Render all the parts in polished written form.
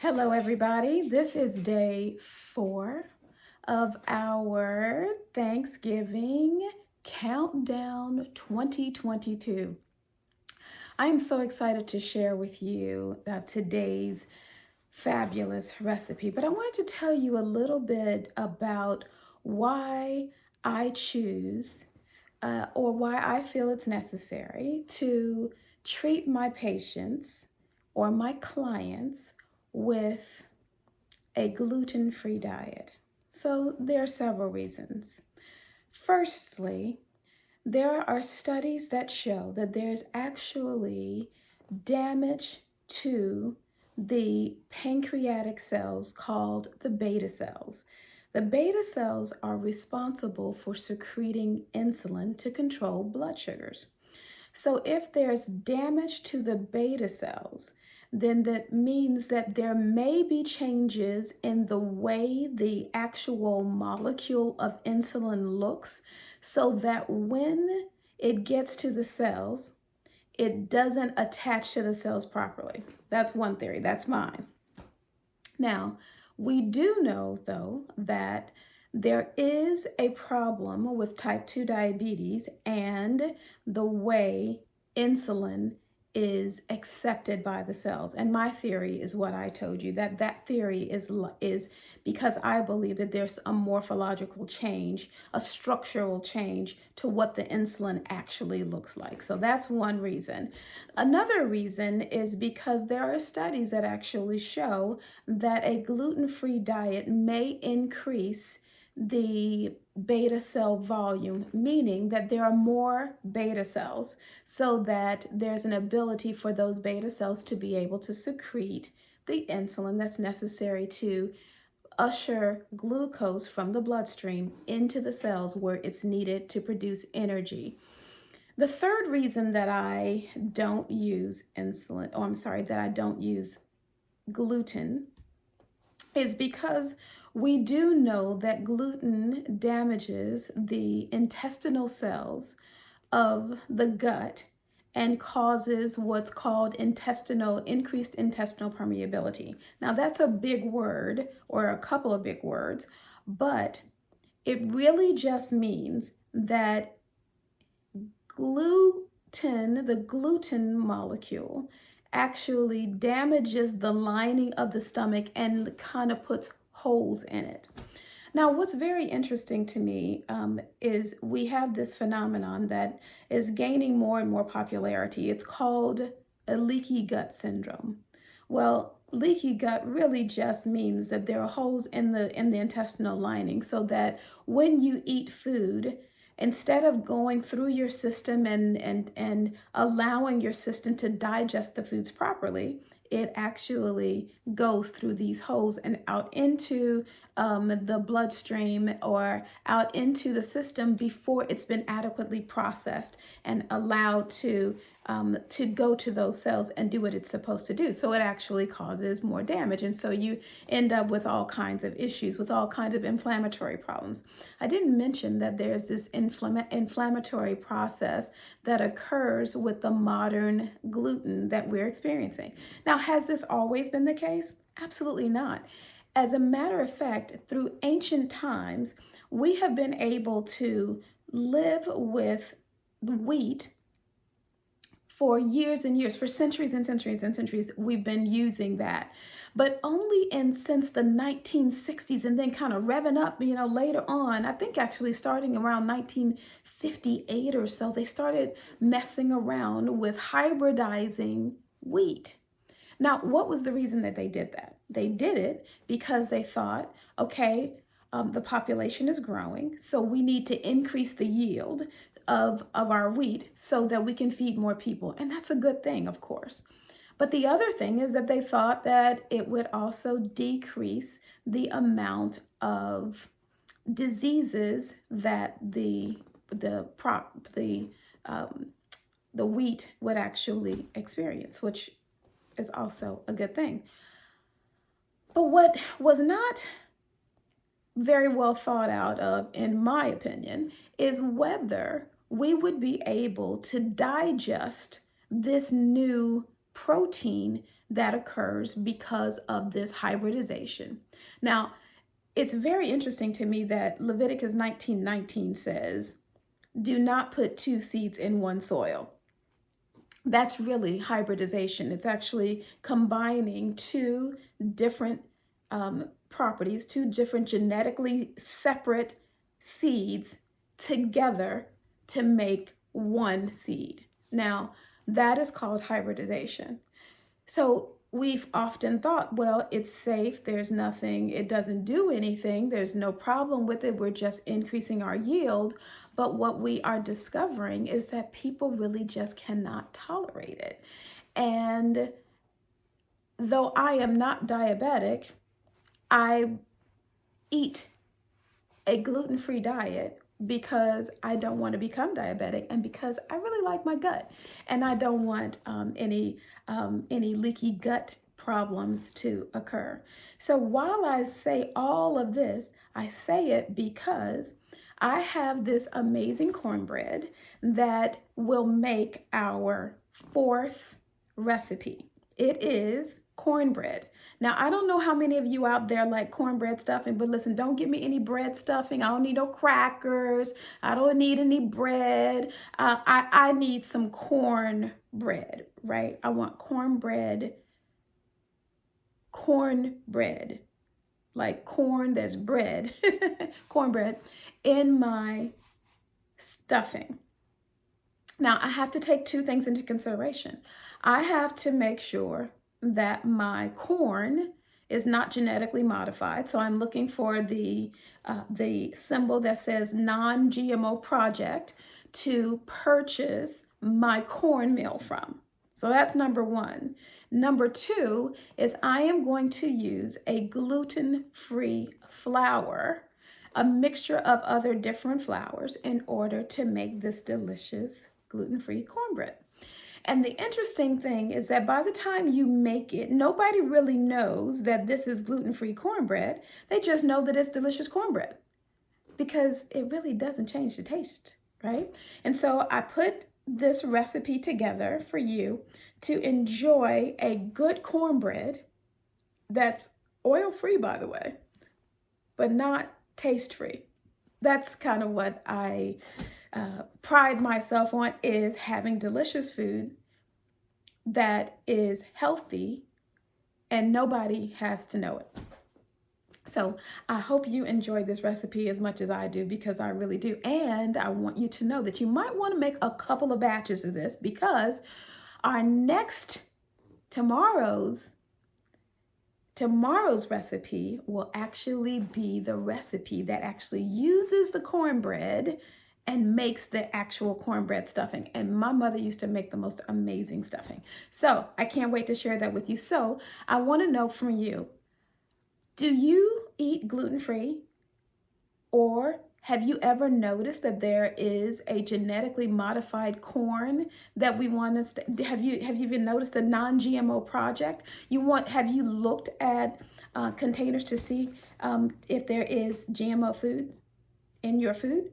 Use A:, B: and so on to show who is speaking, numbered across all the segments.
A: Hello, everybody. This is day 4 of our Thanksgiving Countdown 2022. I am so excited to share with you today's fabulous recipe, but I wanted to tell you a little bit about why I choose or why I feel it's necessary to treat my patients or my clients with a gluten-free diet. So there are several reasons. Firstly, there are studies that show that there's actually damage to the pancreatic cells called the beta cells. The beta cells are responsible for secreting insulin to control blood sugars. So if there's damage to the beta cells, then that means that there may be changes in the way the actual molecule of insulin looks, so that when it gets to the cells, it doesn't attach to the cells properly. That's one theory. That's mine. Now, we do know, though, that there is a problem with type 2 diabetes and the way insulin is accepted by the cells. And my theory is what I told you, that that theory is because I believe that there's a morphological change, a structural change to what the insulin actually looks like. So that's one reason. Another reason is because there are studies that actually show that a gluten-free diet may increase the beta cell volume, meaning that there are more beta cells, so that there's an ability for those beta cells to be able to secrete the insulin that's necessary to usher glucose from the bloodstream into the cells where it's needed to produce energy. The third reason that I don't use that I don't use gluten is because we do know that gluten damages the intestinal cells of the gut and causes what's called increased intestinal permeability. Now that's a big word, or a couple of big words, but it really just means that the gluten molecule actually damages the lining of the stomach and kind of puts holes in it. Now, what's very interesting to me is we have this phenomenon that is gaining more and more popularity. It's called a leaky gut syndrome. Well, leaky gut really just means that there are holes in the intestinal lining, so that when you eat food, instead of going through your system and allowing your system to digest the foods properly, it actually goes through these holes and out into the bloodstream or out into the system before it's been adequately processed and allowed to go to those cells and do what it's supposed to do. So it actually causes more damage. And so you end up with all kinds of issues, with all kinds of inflammatory problems. I didn't mention that there's this inflammatory process that occurs with the modern gluten that we're experiencing. Now, has this always been the case? Absolutely not. As a matter of fact, through ancient times, we have been able to live with wheat for years and years, for centuries and centuries and centuries. We've been using that, but only since the 1960s, and then kind of revving up, later on. I think actually starting around 1958 or so, they started messing around with hybridizing wheat. Now, what was the reason that they did that? They did it because they thought, okay, the population is growing, so we need to increase the yield of our wheat so that we can feed more people. And that's a good thing, of course. But the other thing is that they thought that it would also decrease the amount of diseases that the wheat would actually experience, which is also a good thing. But what was not very well thought out of, in my opinion, is whether we would be able to digest this new protein that occurs because of this hybridization. Now, it's very interesting to me that Leviticus 19:19 says, do not put two seeds in one soil. That's really hybridization. It's actually combining two different properties, two different genetically separate seeds together to make one seed. Now, that is called hybridization. So we've often thought, well, it's safe, there's nothing, it doesn't do anything, there's no problem with it, we're just increasing our yield. But what we are discovering is that people really just cannot tolerate it. And though I am not diabetic, I eat a gluten-free diet because I don't want to become diabetic and because I really like my gut and I don't want any leaky gut problems to occur. So while I say all of this, I say it because I have this amazing cornbread that will make our fourth recipe. It is cornbread. Now, I don't know how many of you out there like cornbread stuffing, but listen, don't give me any bread stuffing. I don't need no crackers. I don't need any bread. I need some cornbread, right? I want cornbread, like corn that's bread, cornbread in my stuffing. Now, I have to take two things into consideration. I have to make sure that my corn is not genetically modified. So I'm looking for the symbol that says non-GMO project to purchase my cornmeal from. So that's number one. Number two is I am going to use a gluten-free flour, a mixture of other different flours in order to make this delicious gluten-free cornbread. And the interesting thing is that by the time you make it, nobody really knows that this is gluten-free cornbread. They just know that it's delicious cornbread because it really doesn't change the taste, right? And so I put this recipe together for you to enjoy a good cornbread that's oil-free, by the way, but not taste-free. That's kind of what I pride myself on, is having delicious food that is healthy and nobody has to know it. So I hope you enjoyed this recipe as much as I do, because I really do. And I want you to know that you might want to make a couple of batches of this, because our tomorrow's recipe will actually be the recipe that actually uses the cornbread and makes the actual cornbread stuffing. And my mother used to make the most amazing stuffing. So I can't wait to share that with you. So I want to know from you, do you eat gluten-free? Or have you ever noticed that there is a genetically modified corn that we want to, have you even noticed the non-GMO project? Have you looked at containers to see if there is GMO food in your food?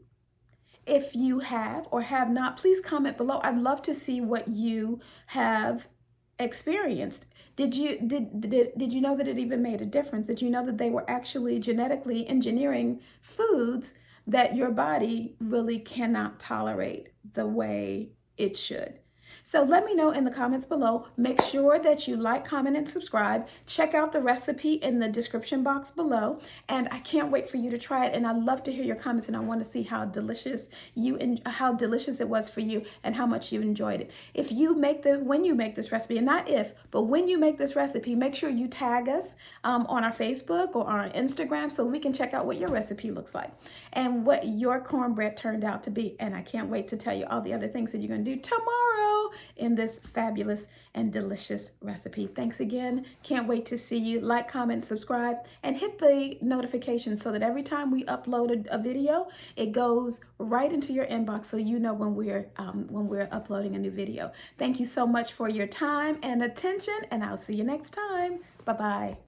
A: If you have or have not, please comment below. I'd love to see what you have experienced. Did you know that it even made a difference? Did you know that they were actually genetically engineering foods that your body really cannot tolerate the way it should? So let me know in the comments below. Make sure that you like, comment, and subscribe. Check out the recipe in the description box below. And I can't wait for you to try it. And I love to hear your comments, and I want to see how delicious it was for you and how much you enjoyed it. When you make this recipe, and not if, but when you make this recipe, make sure you tag us on our Facebook or our Instagram so we can check out what your recipe looks like and what your cornbread turned out to be. And I can't wait to tell you all the other things that you're going to do tomorrow in this fabulous and delicious recipe. Thanks again. Can't wait to see you. Like, comment, subscribe, and hit the notification so that every time we upload a video, it goes right into your inbox so you know when we're uploading a new video. Thank you so much for your time and attention, and I'll see you next time. Bye-bye.